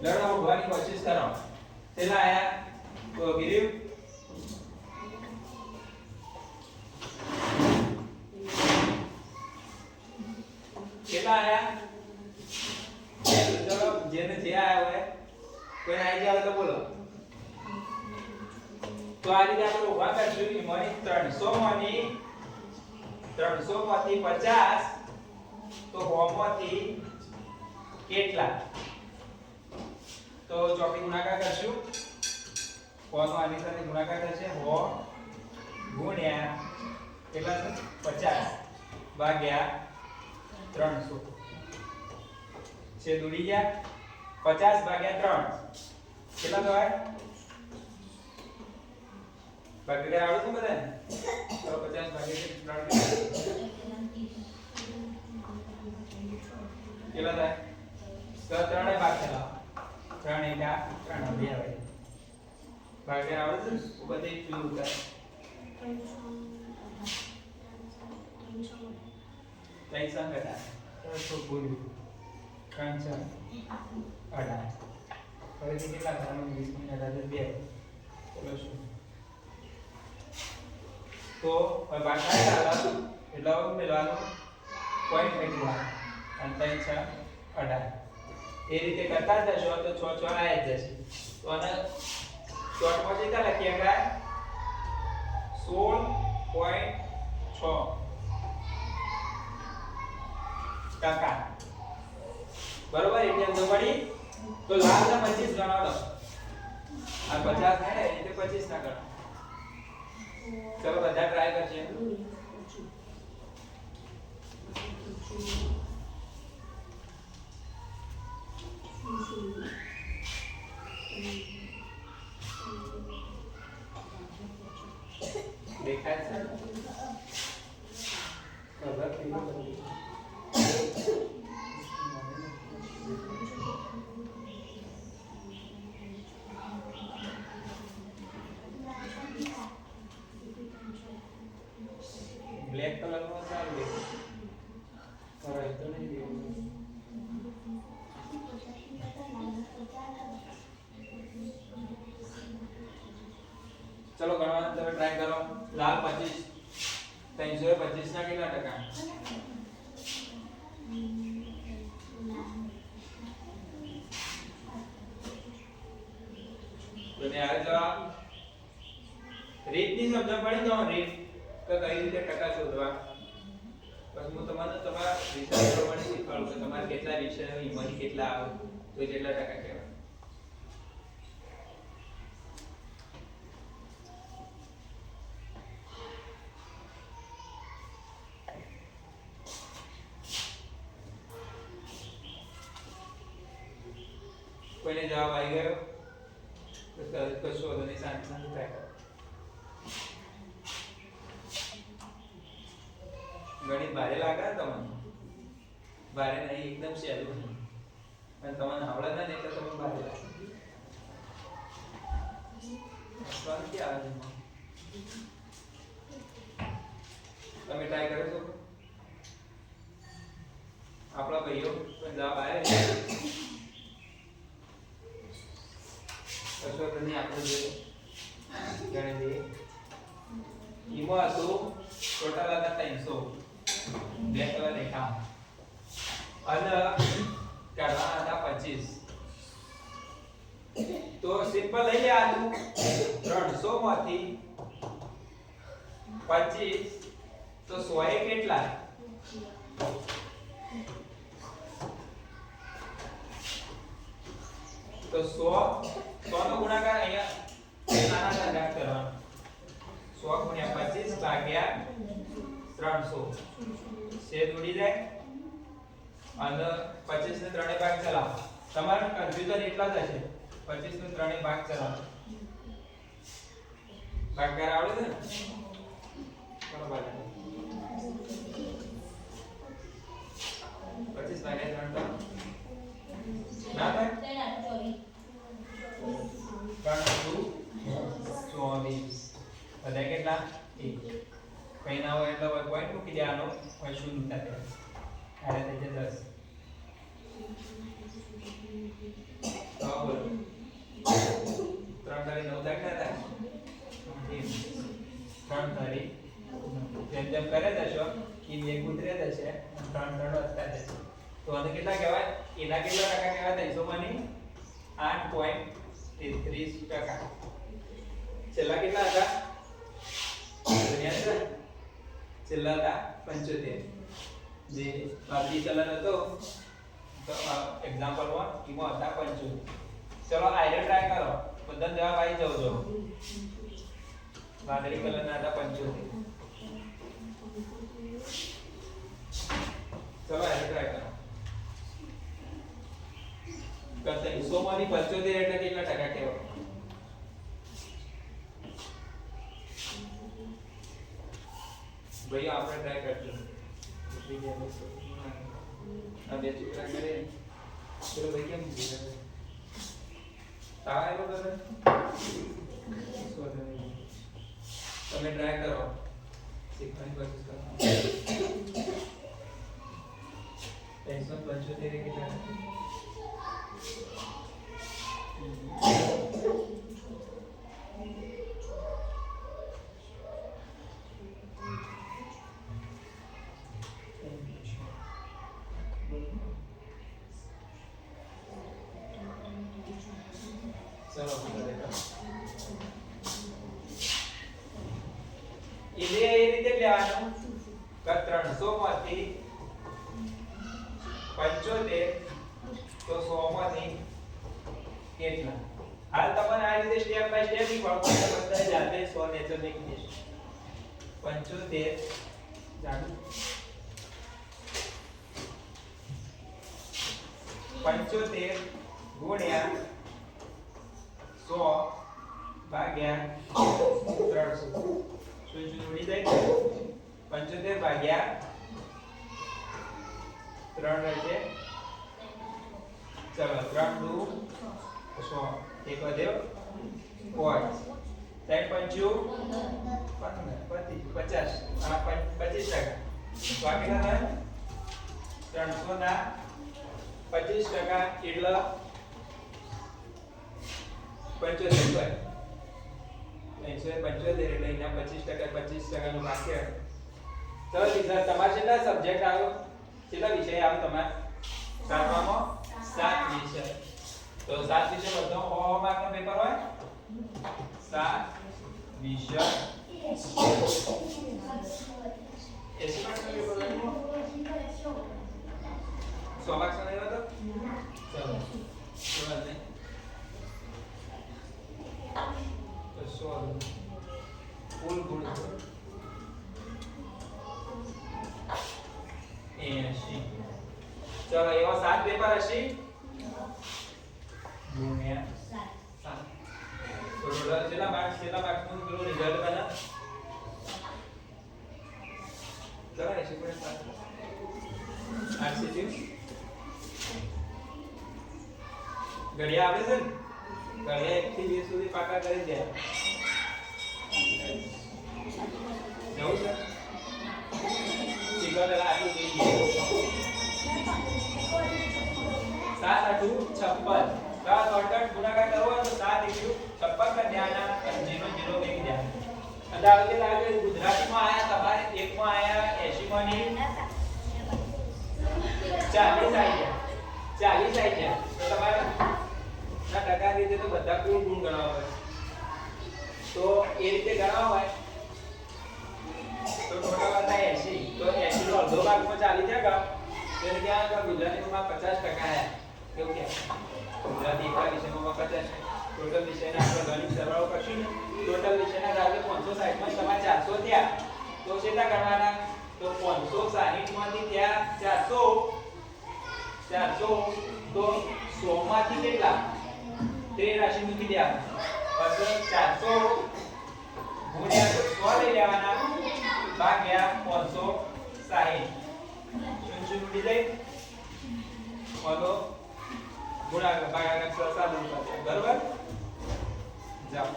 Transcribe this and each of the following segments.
લડો ઉડવાની કોશિશ કરો. છેલ્લા આયા તો ગિરીવ કેટલા આયા? ચલો જેને જે આયા હોય કોઈ આવી જાય તો બોલો. તો આ રીતે આપણે ઉભા કરશું. ઈમાની 300 માંથી 50 તો 100 માંથી કેટલા? તો ચોકી ગુણાકાર કરશું. 100 નો આની સાથે ગુણાકાર થશે. 100 ગુણ્યા કેટલા છે? 50 ભાગ્યા 300 છે દૂડી ગયા. 50 ભાગ્યા 3 કેટલા થાય? ભાગ્યા આવડે છે બધાને? તો 50 ભાગ્યા 3 કેટલા થાય? તો 3 ભાગ થયેલા 3 એકા 3 બે આવે. ભાગ્યા આવડે છે? બધી શું થાય? 3 સંગઠા 300 બોલ્યું 3 છે 18 ફરીથી કેટલા થાય? 20 મિનિટ 2 ચલો શું તો બાકી ચાલે એટલે મેળવાનું પોઈન્ટ મેળવવાનું અને 3 છે 18 એ રીતે કરતા જશો તો 6 6 આવી જશે. તો આને શોર્ટમાં કેટલા લખીએ આપણે? 16.6 ટકા બરોબર. એટલે અંદર પડી તો લાલ ના 25 ગણો તો આ 50 થાય ને એટલે 25 ના ગણો. ચલો બધા ટ્રાય કરશે. દેખાય છે? બ્લેક કલર નો સારું દેખાય. કરાય તો નહીં દેવું. ચલો ગણવાનું તમે ટ્રાય કરો. લાલ 25 325 ના કેટલા ટકા? તો ને આ જવાબ રીતની સમજણ પડી તો રીત તો કઈ રીતે ટકા શોધવા. પછી હું તમને તમારા વિષય પ્રમાણે શીખવાડું કે તમારે કેટલા વિષયો ઈમાંથી કેટલા આવે તો કેટલા ટકા કહેવાય. કોઈને જવાબ આવી ગયો? તો કશો તો નહીં શાંતિ થાય. ગણિત ભારે લાગે ને તમને? ભારે નહીં, એકદમ સહેલું અને તમને આવડે ને એટલે તમને ભારે લાગે. શાંતિ આવે છે. તમે ટ્રાય કરો છો? આપણા ભાઈઓ પણ જવાબ આવે છે? કશો તો નહીં. આપણે જોઈએ ગણી લઈએ. એમાં હતું ટોટલ હતા 300 બે કલર દેખા અને કરવાના હતા 25. તો સિમ્પલ લઈ લે આનું 300 માંથી 25 તો 100 એ કેટલા? તો 100 નો ગુણાકાર અહીંયા નાના નાના કરવાનો. 100 ગુણ્યા 25 ભાગ્યા 300 છેદ ઉડી જાય અને 25 ને 3 ભાગ ચલાવો. તમારું કન્ફ્યુઝન એટલા જ હશે. 25 ને 3 ભાગ ચલાવો. ભાગાકાર આવડે છે ને? બરાબર. 25 ભાગ્યા 3 ના થાય? 24 બધા કેટલા? 1 કઈ ના હોય એટલે હોય પોઈન્ટ મૂકી દેવાનો. હોય શૂન્ય થાય આરે થઈ જાય 10. તો કેટલા કહેવાય? એના કેટલા ટકા કહેવાય? 300 માંની 8.33%. છેલ્લા કેટલા હતા? છેલ્લા હતા 75. જે બાકી ચલન હતો તો એક્ઝામ્પલ 1 એમાં હતા 75. ચલો આયરન ટ્રાય કરો. બધા જવાબ આવી જાવ જો. વાદળી કલરના હતા 75. ચલો આયરન ટ્રાય કરો. કરતા 100 માંથી 75 એટલે કેટલા ટકા કહેવાય? ભાઈ આપણે ટ્રાય કરજો. આ બે ચૂકરા કરે ચલો ભાઈ કેમ દીધા તાવ આવ્યો તમે તમે ટ્રાય કરો શીખવાની કોશિશ કરો. 375 કેટલા? એટલે એ રીતે લેવાનું કે 300 માંથી 75 તો 100 માંથી કેટલા? હાલ તમને આ રીતે સ્ટેપ બાય સ્ટેપ શીખવાડું બધા જાતે 100 નેચર લખી દેજો. 75 જાણું 75 ગુણ્યા 100 ભાગ્યા 300 શું ઉડી જાય? 75 ભાગ્યા 3 રહેશે. ચલો 3 દુ 100 એક વધ્યો 5 3 5 50 આ 25%. બાકી ના 300 ના 25% એટલે 75 175 એટલે એના 25% નું વાક્ય. ચલો ટીચર તમારે કેટલા સબ્જેક્ટ આવ્યો? કેટલા વિષય આવ્યો તમારે? 7માં 7 વિષય. તો 7 વિષય બધો 100 માર્ક નો પેપર હોય. 7 વિષય 80 માર્ક નો પેપર હોય. 100 માર્ક નો આવ્યો તો ચલો ચલો નહીં તો 100 કુલ ગુણ 80. ચલો એવો 7 પેપર હશે ગુણ્યા 7 તો ટોટલ કેટલા માર્ક્સ નું પેલું રિઝલ્ટ બના? ચલો 80 ગુણ્યા 7 આરસીજી ઘડિયા આવે છે ને? ઘડિયા 1 થી 20 સુધી પાકા કરી દે. જવું છે? ચીકર આટલું થઈ ગયું. 7 8 56. કા શોર્ટકટ ગુણાકાર કરવો હોય તો 7 1 56 કર દેવાના અને 0 0 લખી દેવાના. અંદાજ કે લાગે ગુજરાતીમાં આયા તમારે એકમાં આયા 80 માંની 40 આવી ગયા. તો તમારે ના ટકા રીતે તો બધા કુલ ગુણ ગણવા હોય. તો એ રીતે ગણવા હોય તો ટોટલ હતા 80. તો 80 નો અડધો ભાગમાં 40 થયા તો એટલે ક્યાં ગુજરાતીમાં 50% આયા. કેવું કે ગુજરાતી એકા વિષયમાં 50. ટોટલ વિષયના આપણે ગણિત સરવાળો કરશું ને ટોટલ વિષયના ધારો કે 560 માં તમારે 400 થયા તો કેટલા ગણવાના? તો 560 માંથી થયા 400 તો 100 માંથી કેટલા? તે રાશિ મૂકી દેવાનું. પછી 400 ગુણ્યા 100 લઈ લેવાના ભાગ્યા 560. શું ઉડી જાય? ઓલો ગુણાકાર ભાગાકાર સાદું કરશે. બરોબર? જાઓ.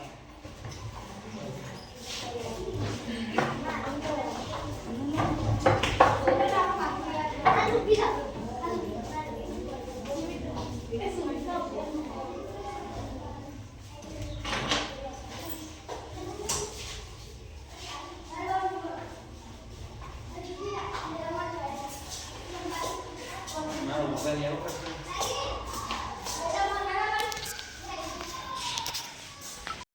ઉતારી આવો.